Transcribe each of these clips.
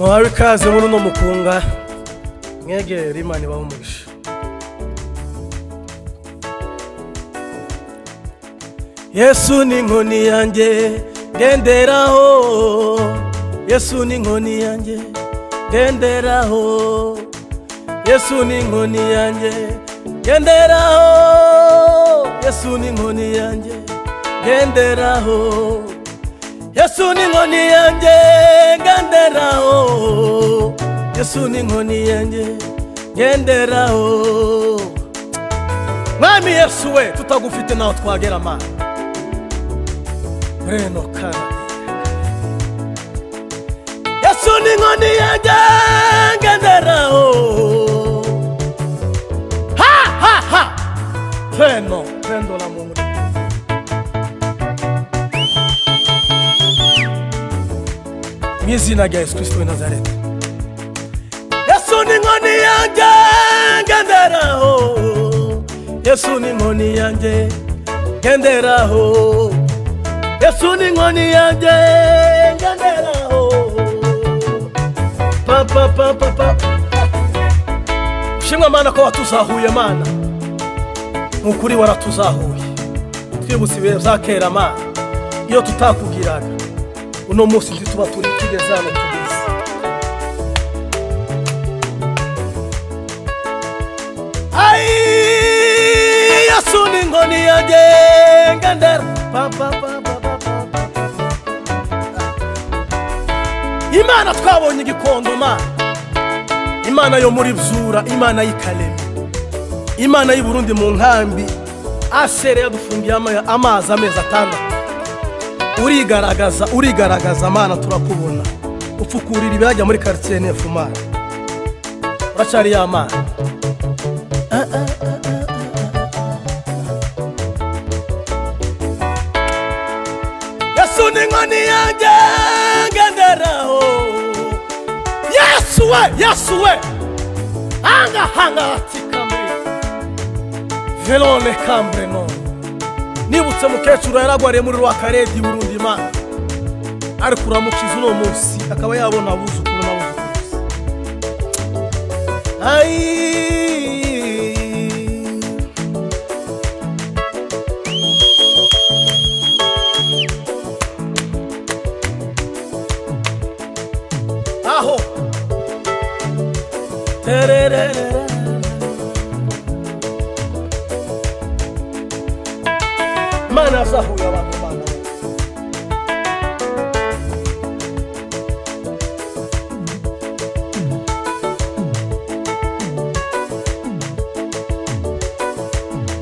muhawe ikaze muri uno mukunga mwegere Imani bahumugisha. Yesu ni inkoni yanjye genderaho, Yesu ni inkoni yanjye genderaho, Yesu ni inkoni yanjye genderaho, Yesu ni inkoni yanjye genderaho, Yesu ni inkoni yanjye genderaho, Yesu ni inkoni yanjye genderaho. Mwami Yesu we tutagufite naho twagera mana reno kana. Yesu ni inkoni yanjye genderaho, ha ha ha reno la mu mwizina rya Yesu Kristo w'i Nazareti. Yesu ni inkoni yanjye genderaho, Yesu ni inkoni yanjye genderaho, Yesu ni inkoni yanjye genderaho. Papa papa papa shimwa mana ko watuzahuye mana, mukuri waratuzahuye twibutse ibihe byakera mana iyo tutakugiraga uno munsi tuba turi kugeza hano tugeze. Ai Yesu ni inkoni yanjye gendera papa papa. Imana twabonye igikondo mana, Imana yo muri Bzura, Imana y'Ikaremi, Imana y'u Burundi mu nkambi asere yadufungiye amazi amezi atandatu. Urigaragaza mana turakubona, upfukurira ibajya muri quartier nefu mana, uracari ya mana. Yesu ni inkoni yanjye genderaho, Yesu we hanga tikame velone kambre no. Nibutse mukecuru yaragwariye muri Rwakaredi i Burundi mana, ariko uramukiza uno munsi akaba yabona abuzukuru n'abuzukuruza. Aho mana zahuye abantu mana.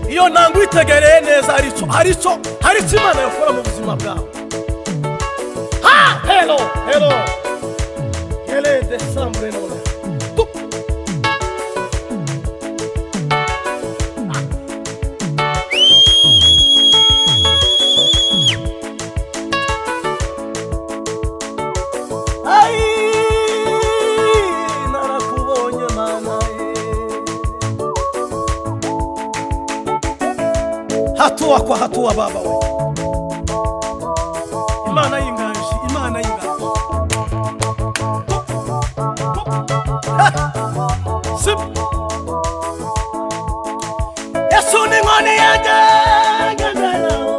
Iyo nangu itegereye neza harico Imana yakora mu buzima bwawe. Ha hello Quelle décembre non. Hatua baba we. Imana y'inganji. Sip. Yesu ni inkoni yanjye genderaho.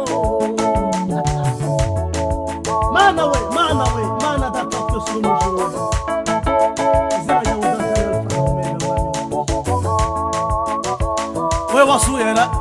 Mana we, mana data twese n'umujuru. Izina ryawe udatarira we wasuyera naho.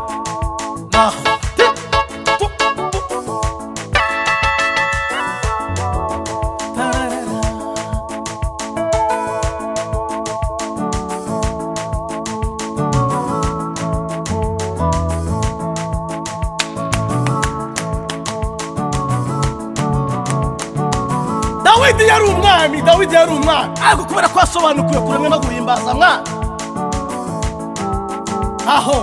Dawidi yari umwana ariko kubera ko asobanukiwe kuremwe no guhimbaza mwana. Aho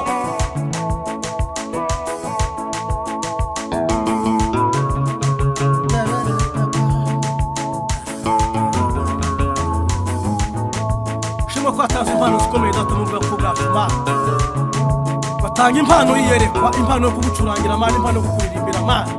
shimwe ko atazi impano zikomeye data mu bwoko bwacu mana, batanga impano yiyerekwa, impano yo kugucurangira mana, impano yo kukuririmbira mana.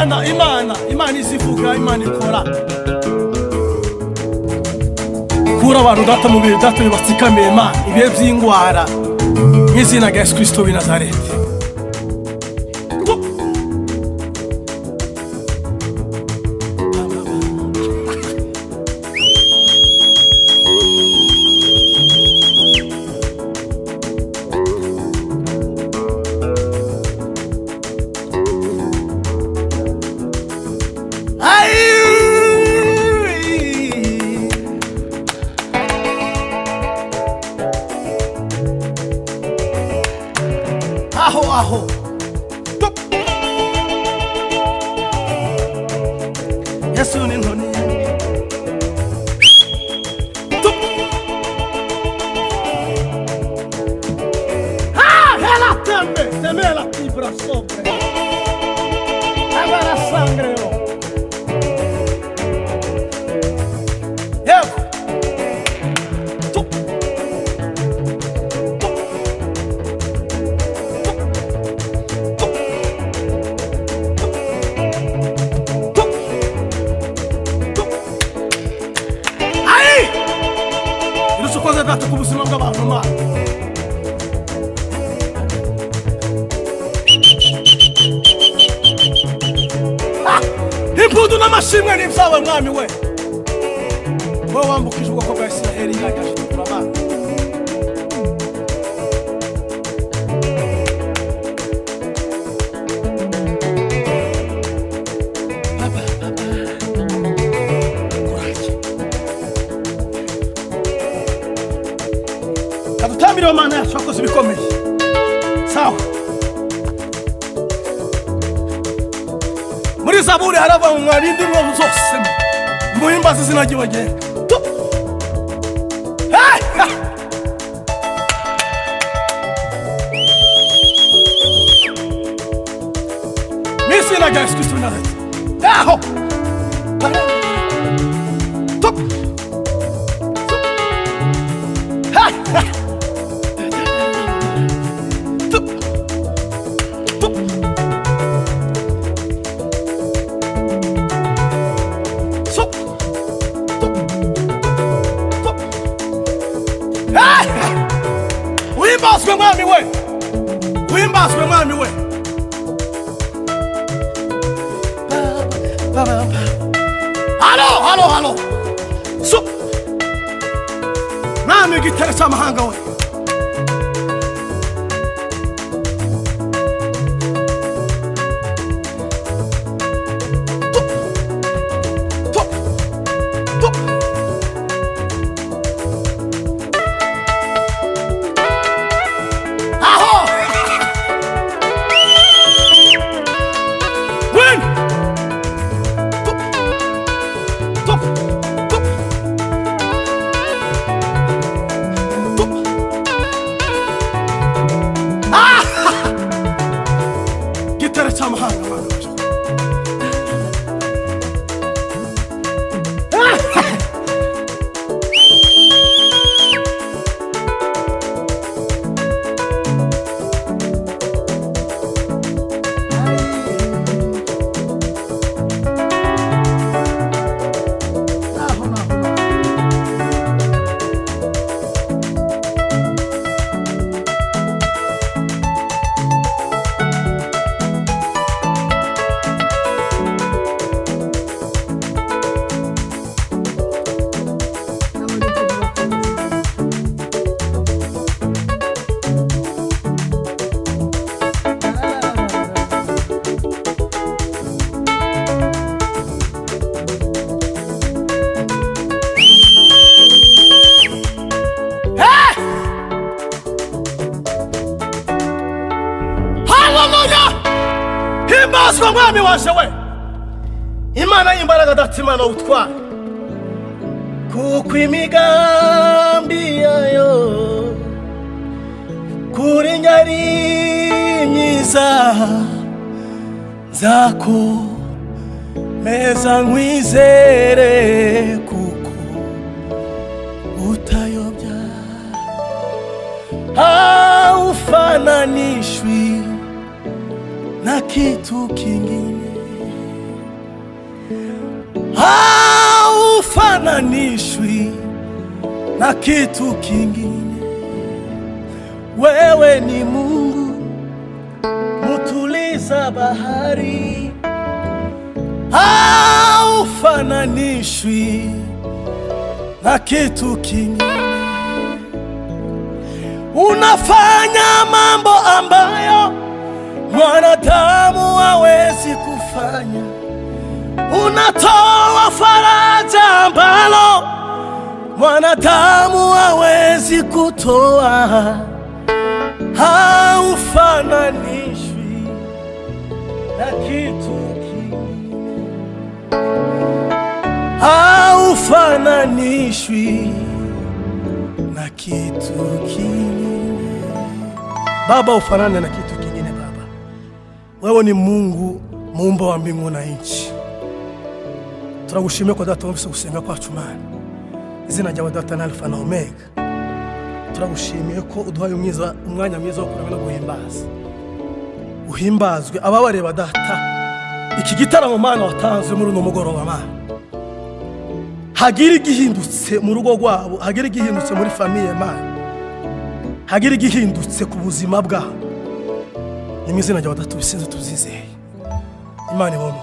Imana izivuga, Imana ikora. Kura abantu data mu bihe data bibatsikamiye Imana, ibihe by'ingwara n'izina rya Yesu Kristo w'i Nazareti. Aho. Yesu ni nkoni. Hela temela fibra sopra. Agora sangre. Data ku buzima bw'abantu Imana. Impundu n'amashimwe n'ibyawe mwami we. Wowe wambukije ubwoko bwa Isiraheli yagaje kurabana. Kadutambira Imana yacu akoze ibikomeye. Sawa. Muri Zaburi harava mu mwabindi mwo zose. Muhimbaza izina ry'Iwe. N'izina rya Yesu Kristo w'i Nazareti. Aho. Wimbaswe mwami we. Wimbaswe mwami we. Halo. Mwami Igitaramo cy'amahanga we. Himbazwa mwami waje we. Imana y'imbaraga data Imana utwara. Kuko imigambi yayo kuri nyari myiza zako meza nkwizere kuko utayobya haufananishwi na kitu kingine. haufananishwi na kitu kingine. Wewe ni Mungu mutuliza bahari, haufananishwi na kitu kingine. Unafanya mambo ambayo mwanadamu hawezi kufanya. Unatoa faraja ambalo mwanadamu hawezi kutoa. Haufananishwi na kitu kingine, haufananishwi na kitu kingine. Baba, ufanane na kitu kingine. Baba, wewe ni Mungu muumba wa mbingu na nchi. Turagushimye ko data wumvise gusenga kwacu Mana. Izina ryawe data ni Alpha na Omega. Turagushimiye ko uduhaye umwanya mwiza wo kuramya no guhimbaza. Uhimbazwe ababareba data. Iki gitaramo Mana watanze muri uno mugoroba Mana, hagira igihindutse mu rugo rwabo, hagira igihindutse muri famiye Mana, hagira igihindutse ku buzima bwabo. Ni mu izina ryawe data tubisenze tuzizeye. Imana ibomwe.